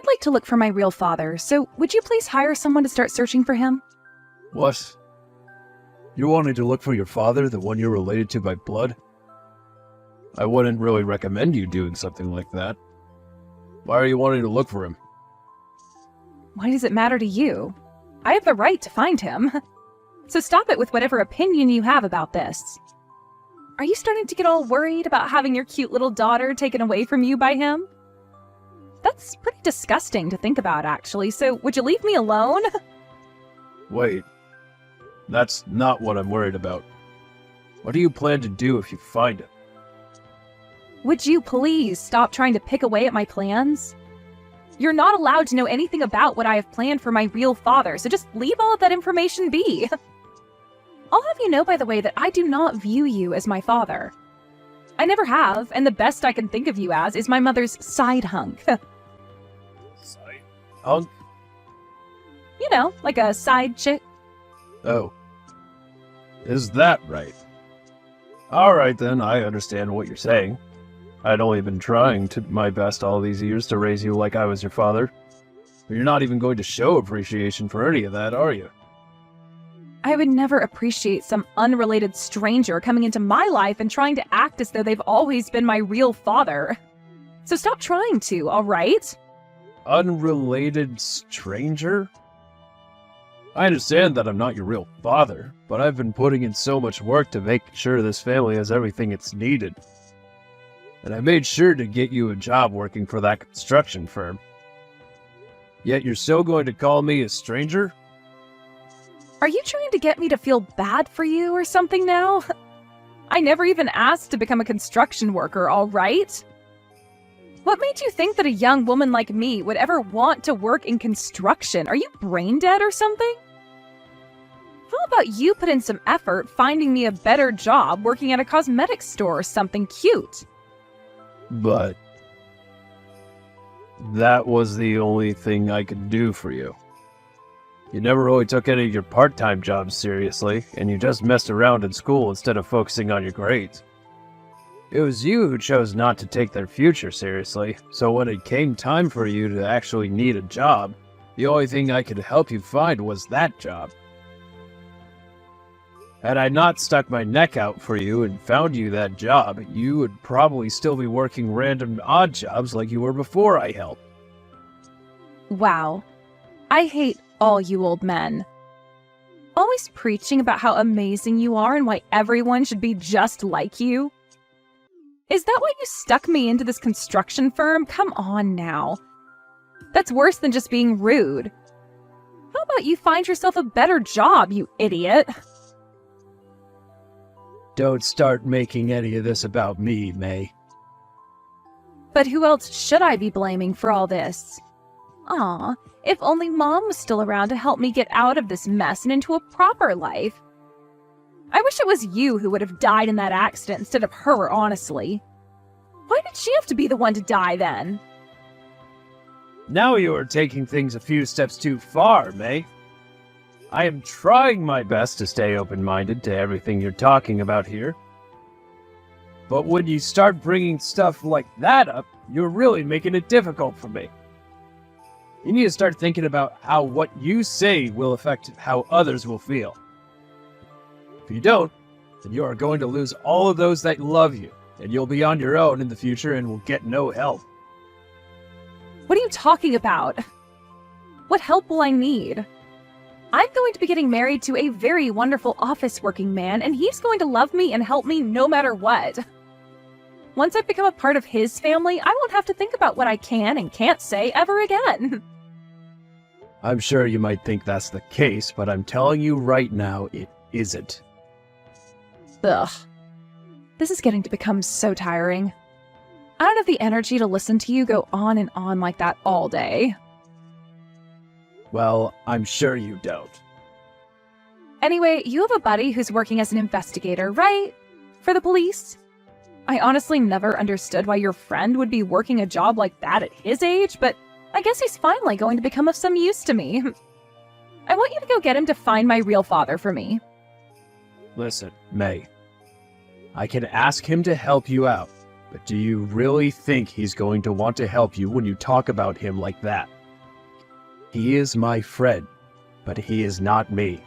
I'd like to look for my real father, so would you please hire someone to start searching for him? What? You're wanting to look for your father, the one you're related to by blood? I wouldn't really recommend you doing something like that. Why are you wanting to look for him? Why does it matter to you? I have the right to find him. So stop it with whatever opinion you have about this. Are you starting to get all worried about having your cute little daughter taken away from you by him? That's pretty disgusting to think about, actually, so would you leave me alone? Wait. That's not what I'm worried about. What do you plan to do if you find him? Would you please stop trying to pick away at my plans? You're not allowed to know anything about what I have planned for my real father, so just leave all of that information be. I'll have you know, by the way, that I do not view you as my father. I never have, and the best I can think of you as is my mother's side hunk. Side hunk? You know, like a side chick. Oh. Is that right? Alright then, I understand what you're saying. I'd only been trying my best all these years to raise you like I was your father. But you're not even going to show appreciation for any of that, are you? I would never appreciate some unrelated stranger coming into my life and trying to act as though they've always been my real father. So stop trying to, alright? Unrelated stranger? I understand that I'm not your real father, but I've been putting in so much work to make sure this family has everything it's needed. And I made sure to get you a job working for that construction firm. Yet you're still going to call me a stranger? Are you trying to get me to feel bad for you or something now? I never even asked to become a construction worker, alright? What made you think that a young woman like me would ever want to work in construction? Are you brain dead or something? How about you put in some effort finding me a better job working at a cosmetics store or something cute? But that was the only thing I could do for you. You never really took any of your part-time jobs seriously, and you just messed around in school instead of focusing on your grades. It was you who chose not to take their future seriously, so when it came time for you to actually need a job, the only thing I could help you find was that job. Had I not stuck my neck out for you and found you that job, you would probably still be working random odd jobs like you were before I helped. Wow. I hate all you old men. Always preaching about how amazing you are and why everyone should be just like you. Is that why you stuck me into this construction firm? Come on now. That's worse than just being rude. How about you find yourself a better job, you idiot? Don't start making any of this about me, May. But who else should I be blaming for all this? Aw, if only Mom was still around to help me get out of this mess and into a proper life. I wish it was you who would have died in that accident instead of her, honestly. Why did she have to be the one to die then? Now you are taking things a few steps too far, May. I am trying my best to stay open-minded to everything you're talking about here. But when you start bringing stuff like that up, you're really making it difficult for me. You need to start thinking about how what you say will affect how others will feel. If you don't, then you are going to lose all of those that love you, and you'll be on your own in the future and will get no help. What are you talking about? What help will I need? I'm going to be getting married to a very wonderful office-working man, and he's going to love me and help me no matter what. Once I've become a part of his family, I won't have to think about what I can and can't say ever again. I'm sure you might think that's the case, but I'm telling you right now, it isn't. Ugh. This is getting to become so tiring. I don't have the energy to listen to you go on and on like that all day. Well, I'm sure you don't. Anyway, you have a buddy who's working as an investigator, right? For the police? I honestly never understood why your friend would be working a job like that at his age, but I guess he's finally going to become of some use to me. I want you to go get him to find my real father for me. Listen, May. I can ask him to help you out, But do you really think he's going to want to help you when you talk about him like that? He is my friend, but he is not me.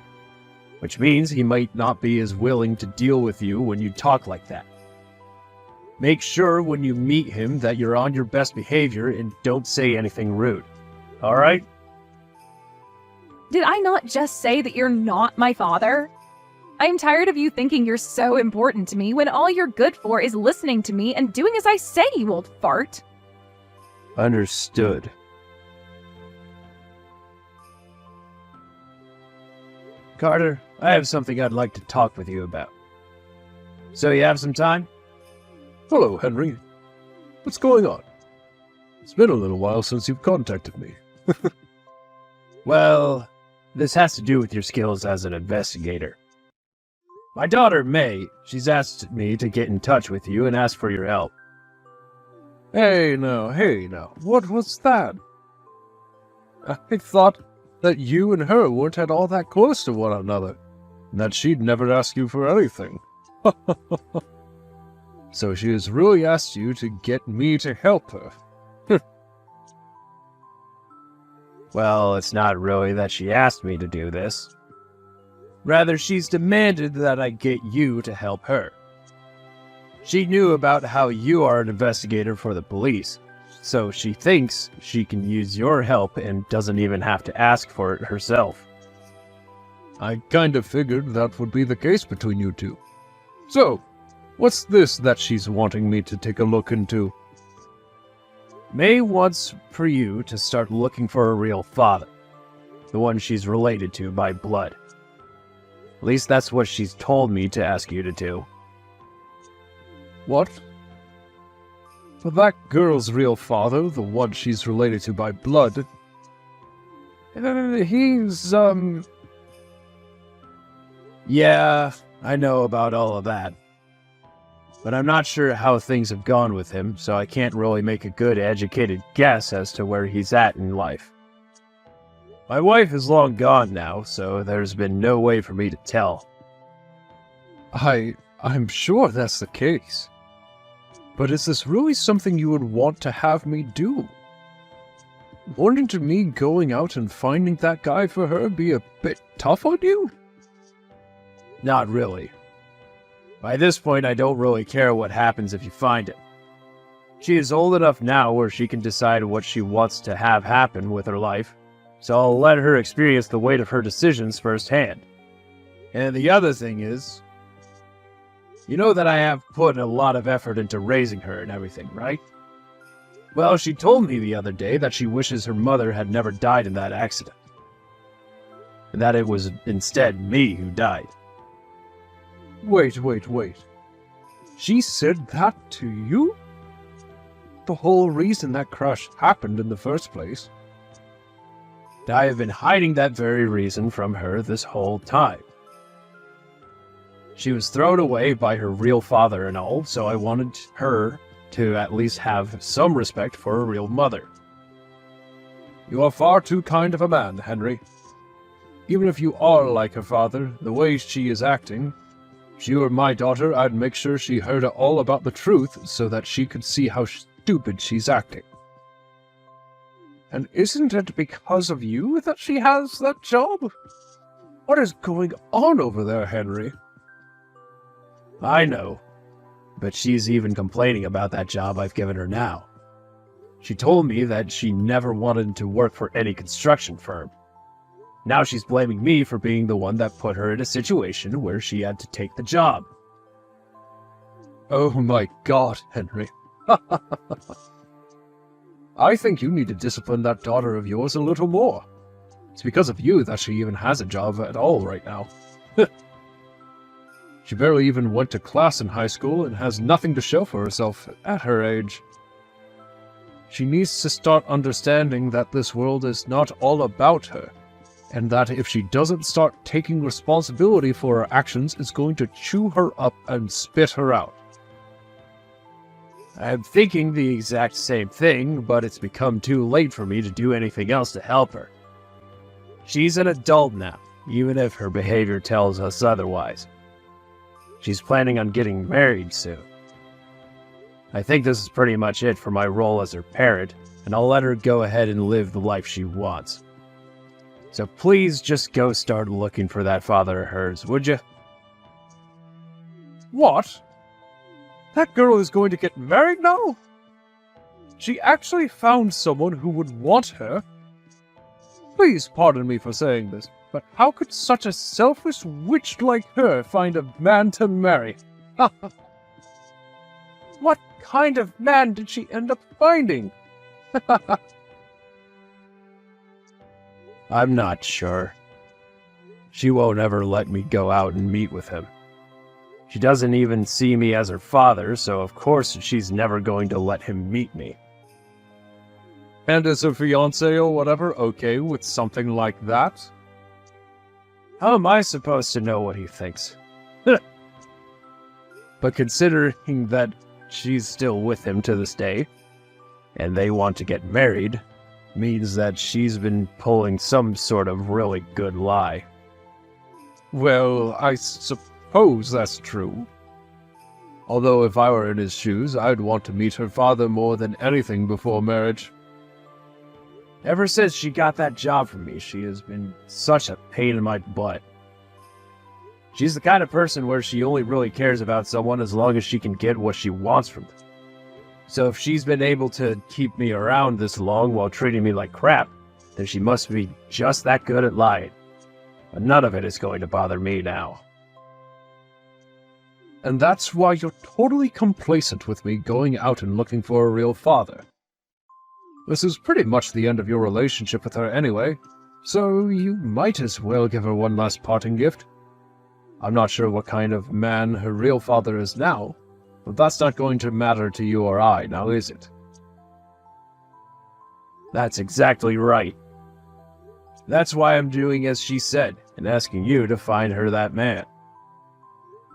Which means he might not be as willing to deal with you when you talk like that. Make sure when you meet him that you're on your best behavior and don't say anything rude. All right? Did I not just say that you're not my father? I am tired of you thinking you're so important to me when all you're good for is listening to me and doing as I say, you old fart. Understood. Carter, I have something I'd like to talk with you about. So you have some time? Hello, Henry. What's going on? It's been a little while since you've contacted me. Well, this has to do with your skills as an investigator. My daughter, May, she's asked me to get in touch with you and ask for your help. Hey now, what was that? I thought that you and her weren't at all that close to one another, and that she'd never ask you for anything. So she has really asked you to get me to help her. Well, it's not really that she asked me to do this. Rather, she's demanded that I get you to help her. She knew about how you are an investigator for the police, so she thinks she can use your help and doesn't even have to ask for it herself. I kind of figured that would be the case between you two. So, what's this that she's wanting me to take a look into? May wants for you to start looking for a real father, the one she's related to by blood. At least that's what she's told me to ask you to do. What? For that girl's real father, the one she's related to by blood, he's, Yeah, I know about all of that. But I'm not sure how things have gone with him, so I can't really make a good, educated guess as to where he's at in life. My wife is long gone now, so there's been no way for me to tell. I'm sure that's the case. But is this really something you would want to have me do? Wouldn't to me going out and finding that guy for her be a bit tough on you? Not really. By this point, I don't really care what happens if you find him. She is old enough now where she can decide what she wants to have happen with her life, so I'll let her experience the weight of her decisions firsthand. And the other thing is, you know that I have put a lot of effort into raising her and everything, right? Well, she told me the other day that she wishes her mother had never died in that accident. And that it was instead me who died. Wait. She said that to you? The whole reason that crash happened in the first place. I have been hiding that very reason from her this whole time. She was thrown away by her real father and all, so I wanted her to at least have some respect for her real mother. You are far too kind of a man, Henry. Even if you are like her father, the way she is acting, if she were my daughter, I'd make sure she heard all about the truth so that she could see how stupid she's acting. And isn't it because of you that she has that job? What is going on over there, Henry? I know, but she's even complaining about that job I've given her now. She told me that she never wanted to work for any construction firm. Now she's blaming me for being the one that put her in a situation where she had to take the job. Oh my God, Henry. I think you need to discipline that daughter of yours a little more. It's because of you that she even has a job at all right now. She barely even went to class in high school and has nothing to show for herself at her age. She needs to start understanding that this world is not all about her, and that if she doesn't start taking responsibility for her actions, it's going to chew her up and spit her out. I'm thinking the exact same thing, but it's become too late for me to do anything else to help her. She's an adult now, even if her behavior tells us otherwise. She's planning on getting married soon. I think this is pretty much it for my role as her parent, and I'll let her go ahead and live the life she wants. So please just go start looking for that father of hers, would you? What? That girl is going to get married now? She actually found someone who would want her? Please pardon me for saying this, but how could such a selfish witch like her find a man to marry? What kind of man did she end up finding? I'm not sure. She won't ever let me go out and meet with him. She doesn't even see me as her father, so of course she's never going to let him meet me. And is her fiancé or whatever okay with something like that? How am I supposed to know what he thinks? But considering that she's still with him to this day, and they want to get married, means that she's been pulling some sort of really good lie. Well, I suppose that's true. Although if I were in his shoes, I'd want to meet her father more than anything before marriage. Ever since she got that job from me, she has been such a pain in my butt. She's the kind of person where she only really cares about someone as long as she can get what she wants from them. So if she's been able to keep me around this long while treating me like crap, then she must be just that good at lying. But none of it is going to bother me now. And that's why you're totally complacent with me going out and looking for a real father. This is pretty much the end of your relationship with her anyway, so you might as well give her one last parting gift. I'm not sure what kind of man her real father is now, but that's not going to matter to you or I, now is it? That's exactly right. That's why I'm doing as she said, and asking you to find her that man.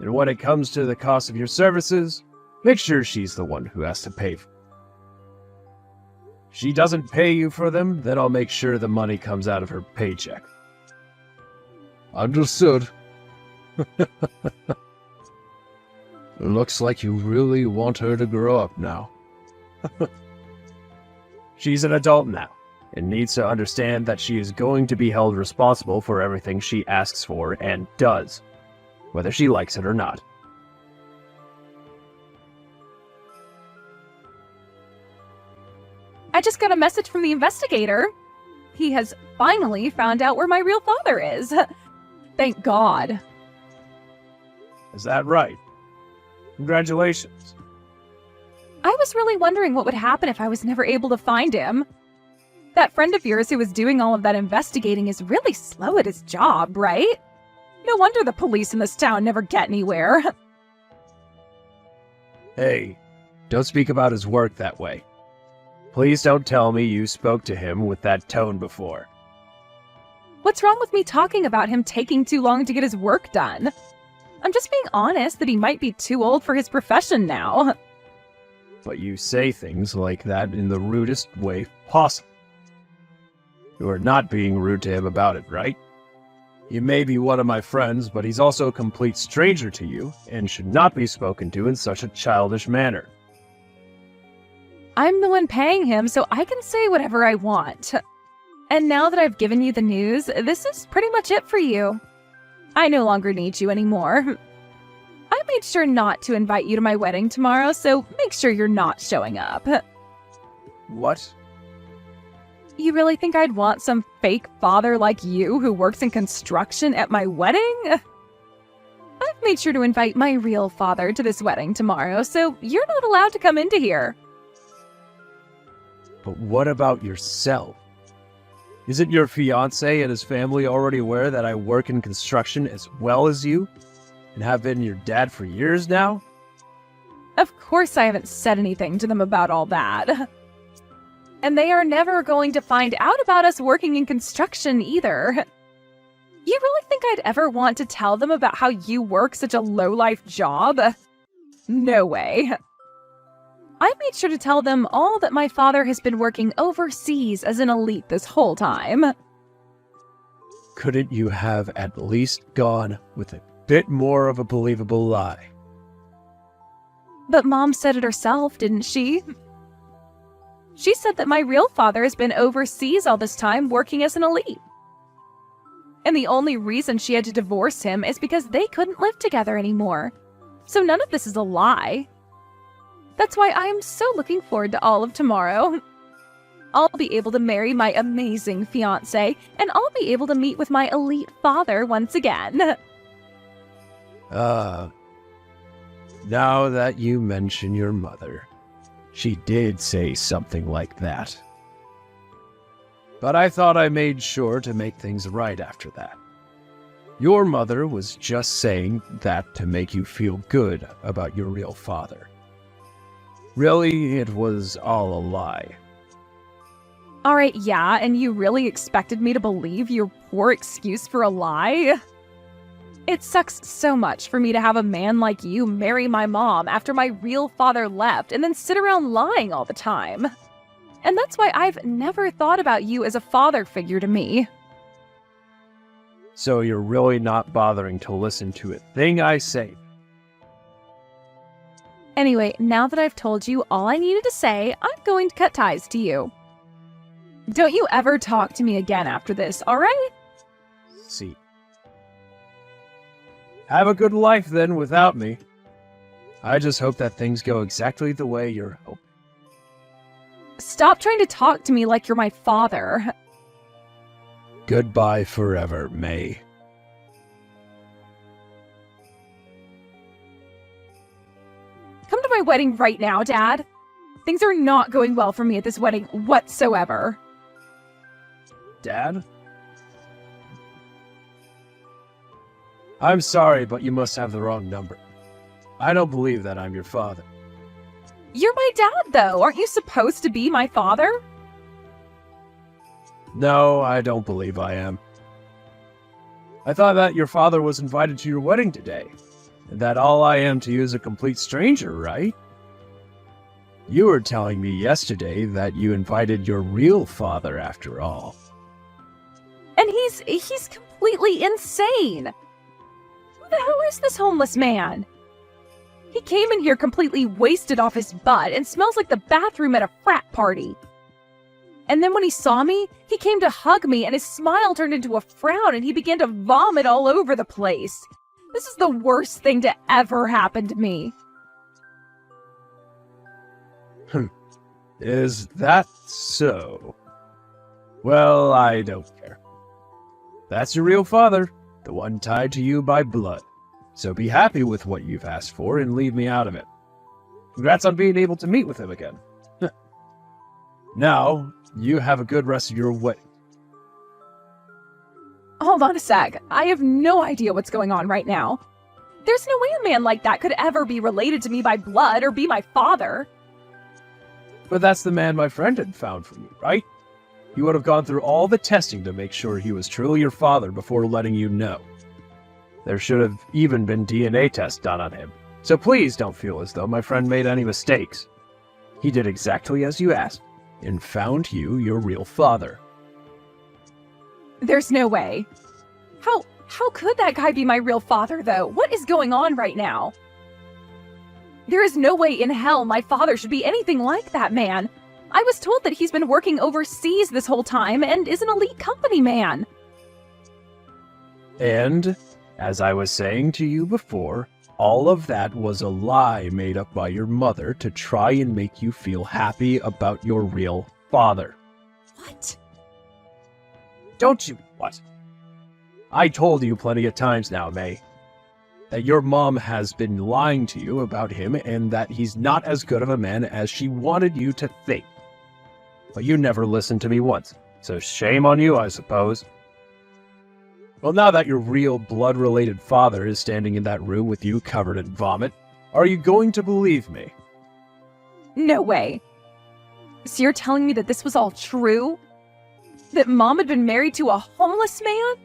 And when it comes to the cost of your services, make sure she's the one who has to pay for them. If she doesn't pay you for them, then I'll make sure the money comes out of her paycheck. Understood. Looks like you really want her to grow up now. She's an adult now, and needs to understand that she is going to be held responsible for everything she asks for and does, whether she likes it or not. I just got a message from the investigator. He has finally found out where my real father is. Thank God. Is that right? Congratulations. I was really wondering what would happen if I was never able to find him. That friend of yours who was doing all of that investigating is really slow at his job, right? No wonder the police in this town never get anywhere. Hey, don't speak about his work that way. Please don't tell me you spoke to him with that tone before. What's wrong with me talking about him taking too long to get his work done? I'm just being honest that he might be too old for his profession now. But you say things like that in the rudest way possible. You are not being rude to him about it, right? He may be one of my friends, but he's also a complete stranger to you, and should not be spoken to in such a childish manner. I'm the one paying him, so I can say whatever I want. And now that I've given you the news, this is pretty much it for you. I no longer need you anymore. I made sure not to invite you to my wedding tomorrow, so make sure you're not showing up. What? You really think I'd want some fake father like you who works in construction at my wedding? I've made sure to invite my real father to this wedding tomorrow, so you're not allowed to come into here. But what about yourself? Isn't your fiancé and his family already aware that I work in construction as well as you? And have been your dad for years now? Of course I haven't said anything to them about all that. And they are never going to find out about us working in construction either. You really think I'd ever want to tell them about how you work such a low-life job? No way. I made sure to tell them all that my father has been working overseas as an elite this whole time. Couldn't you have at least gone with a bit more of a believable lie? But Mom said it herself, didn't she? She said that my real father has been overseas all this time working as an elite. And the only reason she had to divorce him is because they couldn't live together anymore. So none of this is a lie. That's why I am so looking forward to all of tomorrow. I'll be able to marry my amazing fiancé, and I'll be able to meet with my elite father once again. Now that you mention your mother, she did say something like that. But I thought I made sure to make things right after that. Your mother was just saying that to make you feel good about your real father. Really, it was all a lie. Alright, yeah, and you really expected me to believe your poor excuse for a lie? It sucks so much for me to have a man like you marry my mom after my real father left and then sit around lying all the time. And that's why I've never thought about you as a father figure to me. So you're really not bothering to listen to a thing I say? Anyway, now that I've told you all I needed to say, I'm going to cut ties to you. Don't you ever talk to me again after this, alright? See. Have a good life then without me. I just hope that things go exactly the way you're hoping. Stop trying to talk to me like you're my father. Goodbye forever, May. Come to my wedding right now, Dad. Things are not going well for me at this wedding whatsoever. Dad? I'm sorry, but you must have the wrong number. I don't believe that I'm your father. You're my dad, though. Aren't you supposed to be my father? No, I don't believe I am. I thought that your father was invited to your wedding today, and that all I am to you is a complete stranger, right? You were telling me yesterday that you invited your real father after all. And he's completely insane. Who the hell is this homeless man? He came in here completely wasted off his butt and smells like the bathroom at a frat party. And then when he saw me, he came to hug me and his smile turned into a frown and he began to vomit all over the place. This is the worst thing to ever happen to me. Is that so? Well, I don't care. That's your real father, the one tied to you by blood. So be happy with what you've asked for and leave me out of it. Congrats on being able to meet with him again. Now, you have a good rest of your wedding. Hold on a sec. I have no idea what's going on right now. There's no way a man like that could ever be related to me by blood or be my father. But that's the man my friend had found for you, right? He would have gone through all the testing to make sure he was truly your father before letting you know. There should have even been DNA tests done on him. So please don't feel as though my friend made any mistakes. He did exactly as you asked, and found you your real father. There's no way. How could that guy be my real father, though? What is going on right now? There is no way in hell my father should be anything like that man. I was told that he's been working overseas this whole time and is an elite company man. And, as I was saying to you before, all of that was a lie made up by your mother to try and make you feel happy about your real father. What? Don't you what? I told you plenty of times now, May, that your mom has been lying to you about him and that he's not as good of a man as she wanted you to think. But you never listened to me once, so shame on you, I suppose. Well, now that your real blood-related father is standing in that room with you covered in vomit, are you going to believe me? No way. So you're telling me that this was all true? That Mom had been married to a homeless man?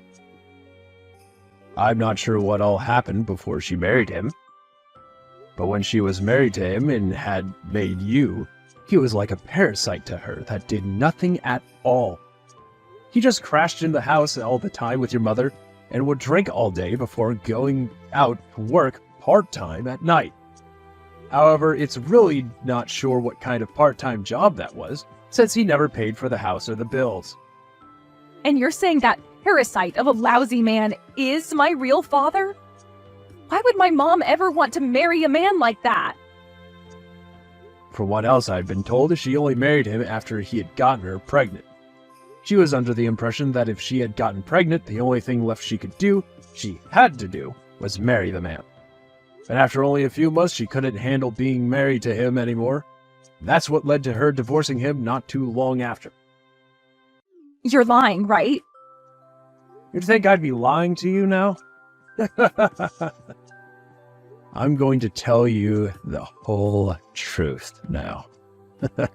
I'm not sure what all happened before she married him. But when she was married to him and had made you, he was like a parasite to her that did nothing at all. He just crashed in the house all the time with your mother and would drink all day before going out to work part-time at night. However, it's really not sure what kind of part-time job that was, since he never paid for the house or the bills. And you're saying that parasite of a lousy man is my real father? Why would my mom ever want to marry a man like that? From what else I'd been told, she only married him after he had gotten her pregnant. She was under the impression that if she had gotten pregnant, the only thing left she had to do, was marry the man. And after only a few months, she couldn't handle being married to him anymore. That's what led to her divorcing him not too long after. You're lying, right? You'd think I'd be lying to you now? I'm going to tell you the whole truth now. The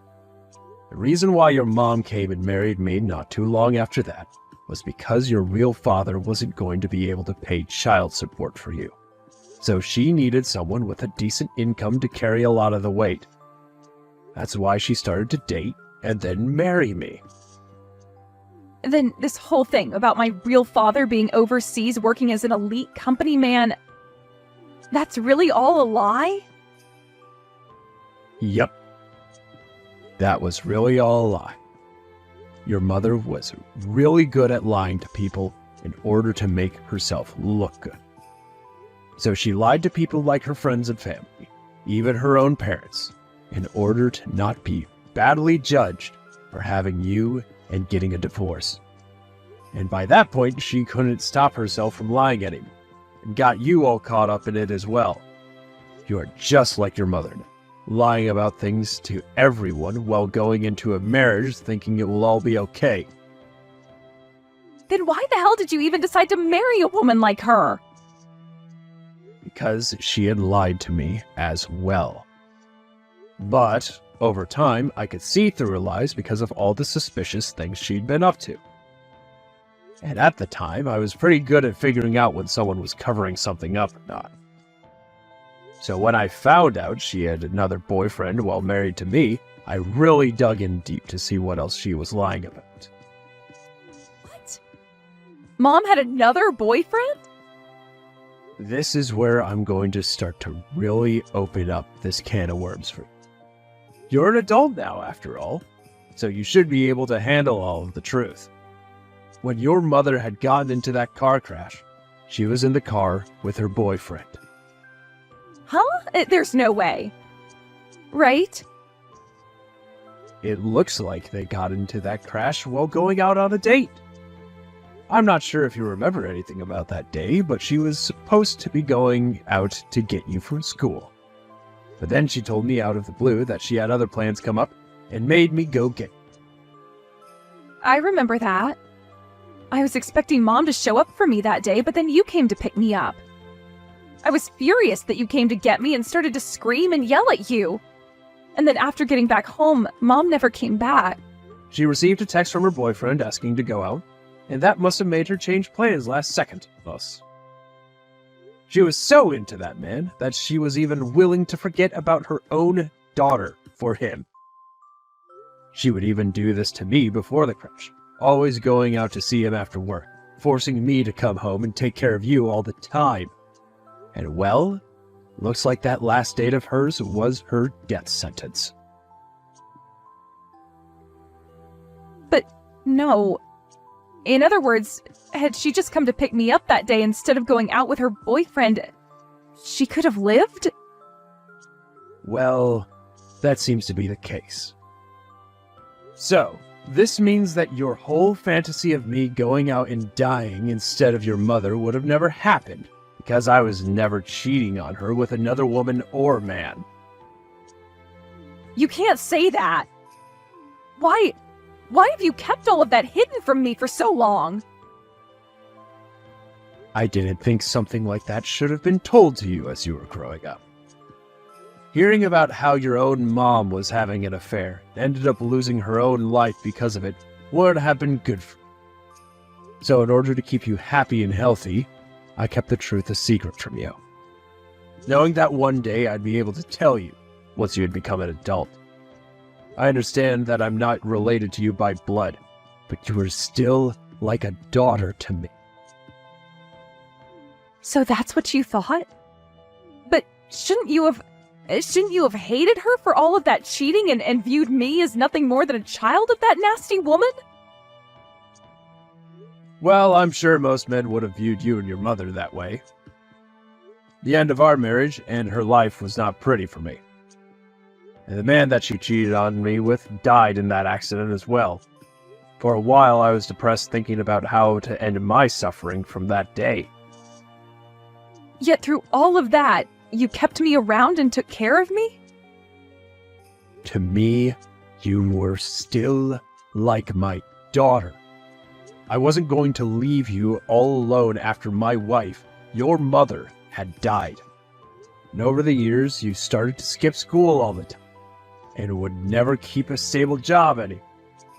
reason why your mom came and married me not too long after that was because your real father wasn't going to be able to pay child support for you. So she needed someone with a decent income to carry a lot of the weight. That's why she started to date and then marry me. Then this whole thing about my real father being overseas working as an elite company man, that's really all a lie? Yep. That was really all a lie. Your mother was really good at lying to people in order to make herself look good. So she lied to people like her friends and family, even her own parents, in order to not be badly judged for having you and getting a divorce. And by that point, she couldn't stop herself from lying anymore, and got you all caught up in it as well. You are just like your mother now, lying about things to everyone while going into a marriage thinking it will all be okay. Then why the hell did you even decide to marry a woman like her? Because she had lied to me as well. But over time, I could see through her lies because of all the suspicious things she'd been up to. And at the time, I was pretty good at figuring out when someone was covering something up or not. So when I found out she had another boyfriend while married to me, I really dug in deep to see what else she was lying about. What? Mom had another boyfriend? This is where I'm going to start to really open up this can of worms for you. You're an adult now, after all, so you should be able to handle all of the truth. When your mother had gotten into that car crash, she was in the car with her boyfriend. Huh? There's no way. Right? It looks like they got into that crash while going out on a date. I'm not sure if you remember anything about that day, but she was supposed to be going out to get you from school. But then she told me out of the blue that she had other plans come up and made me go get you. I remember that. I was expecting Mom to show up for me that day, but then you came to pick me up. I was furious that you came to get me and started to scream and yell at you. And then after getting back home, Mom never came back. She received a text from her boyfriend asking to go out, and that must have made her change plans last second, thus. She was so into that man that she was even willing to forget about her own daughter for him. She would even do this to me before the crash, always going out to see him after work, forcing me to come home and take care of you all the time. And well, looks like that last date of hers was her death sentence. But no. In other words, had she just come to pick me up that day instead of going out with her boyfriend, she could have lived? Well, that seems to be the case. So, this means that your whole fantasy of me going out and dying instead of your mother would have never happened, because I was never cheating on her with another woman or man. You can't say that. Why have you kept all of that hidden from me for so long? I didn't think something like that should have been told to you as you were growing up. Hearing about how your own mom was having an affair and ended up losing her own life because of it would have been good for you. So in order to keep you happy and healthy, I kept the truth a secret from you, knowing that one day I'd be able to tell you once you had become an adult. I understand that I'm not related to you by blood, but you are still like a daughter to me. So that's what you thought? But shouldn't you have Shouldn't you have hated her for all of that cheating and viewed me as nothing more than a child of that nasty woman? Well, I'm sure most men would have viewed you and your mother that way. The end of our marriage and her life was not pretty for me. And the man that she cheated on me with died in that accident as well. For a while, I was depressed thinking about how to end my suffering from that day. Yet through all of that, you kept me around and took care of me? To me, you were still like my daughter. I wasn't going to leave you all alone after my wife, your mother, had died. And over the years, you started to skip school all the time and would never keep a stable job any.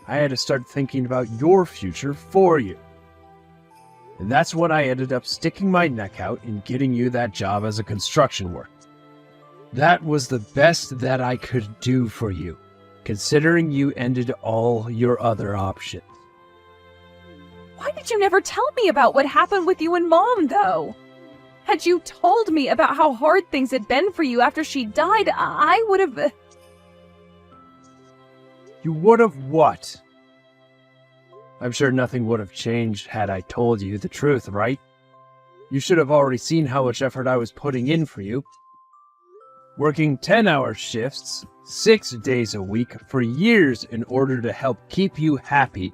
I had to start thinking about your future for you. And that's when I ended up sticking my neck out and getting you that job as a construction worker. That was the best that I could do for you, considering you ended all your other options. Why did you never tell me about what happened with you and Mom, though? Had you told me about how hard things had been for you after she died, I would have... You would have what? I'm sure nothing would have changed had I told you the truth, right? You should have already seen how much effort I was putting in for you. Working 10-hour shifts, 6 days a week, for years in order to help keep you happy,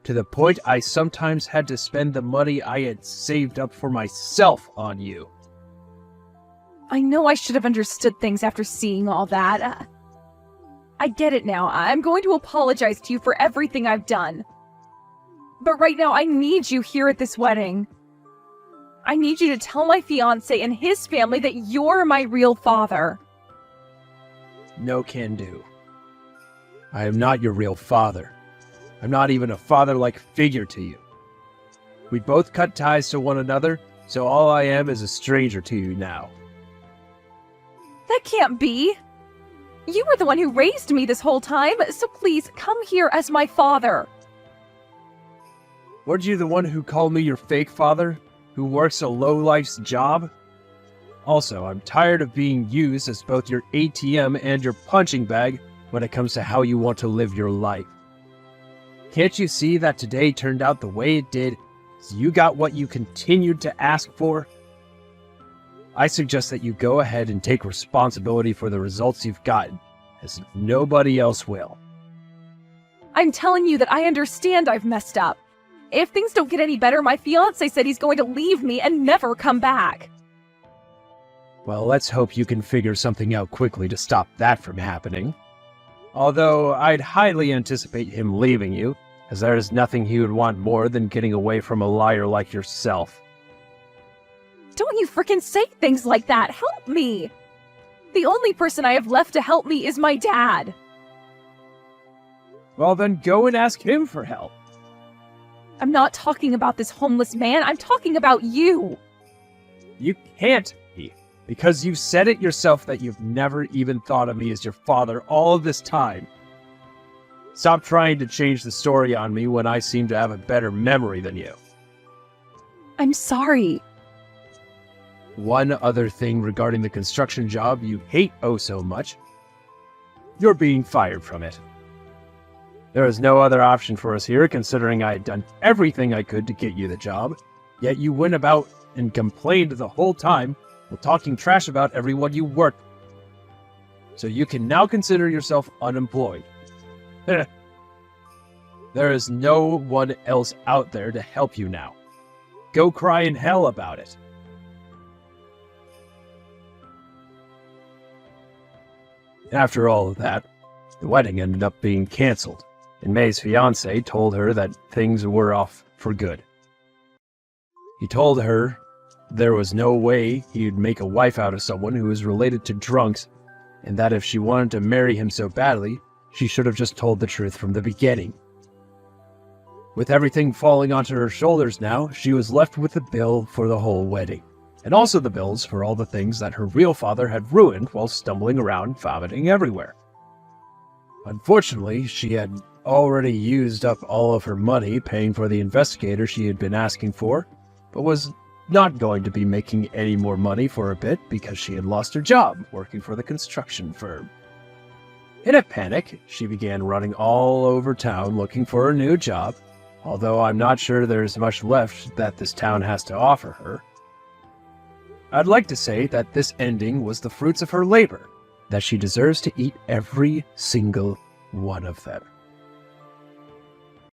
to the point I sometimes had to spend the money I had saved up for myself on you. I know I should have understood things after seeing all that. I get it now. I'm going to apologize to you for everything I've done. But right now, I need you here at this wedding. I need you to tell my fiancé and his family that you're my real father. No can do. I am not your real father. I'm not even a father-like figure to you. We both cut ties to one another, so all I am is a stranger to you now. That can't be. You were the one who raised me this whole time, so please come here as my father. Weren't you the one who called me your fake father, who works a low-life's job? Also, I'm tired of being used as both your ATM and your punching bag when it comes to how you want to live your life. Can't you see that today turned out the way it did, so you got what you continued to ask for? I suggest that you go ahead and take responsibility for the results you've gotten, as nobody else will. I'm telling you that I understand I've messed up. If things don't get any better, my fiancé said he's going to leave me and never come back. Well, let's hope you can figure something out quickly to stop that from happening. Although I'd highly anticipate him leaving you, as there is nothing he would want more than getting away from a liar like yourself. Don't you frickin' say things like that! Help me! The only person I have left to help me is my dad. Well, then go and ask him for help. I'm not talking about this homeless man, I'm talking about you! You can't be, because you said it yourself that you've never even thought of me as your father all of this time. Stop trying to change the story on me when I seem to have a better memory than you. I'm sorry. One other thing regarding the construction job you hate oh so much. You're being fired from it. There is no other option for us here, considering I had done everything I could to get you the job, yet you went about and complained the whole time while talking trash about everyone you worked with. So you can now consider yourself unemployed. There is no one else out there to help you now. Go cry in hell about it. After all of that, the wedding ended up being canceled, and May's fiancé told her that things were off for good. He told her there was no way he'd make a wife out of someone who was related to drunks, and that if she wanted to marry him so badly, she should have just told the truth from the beginning. With everything falling onto her shoulders now, she was left with the bill for the whole wedding, and also the bills for all the things that her real father had ruined while stumbling around vomiting everywhere. Unfortunately, she had already used up all of her money paying for the investigator she had been asking for, but was not going to be making any more money for a bit because she had lost her job working for the construction firm. In a panic, she began running all over town looking for a new job, although I'm not sure there's much left that this town has to offer her. I'd like to say that this ending was the fruits of her labor, that she deserves to eat every single one of them.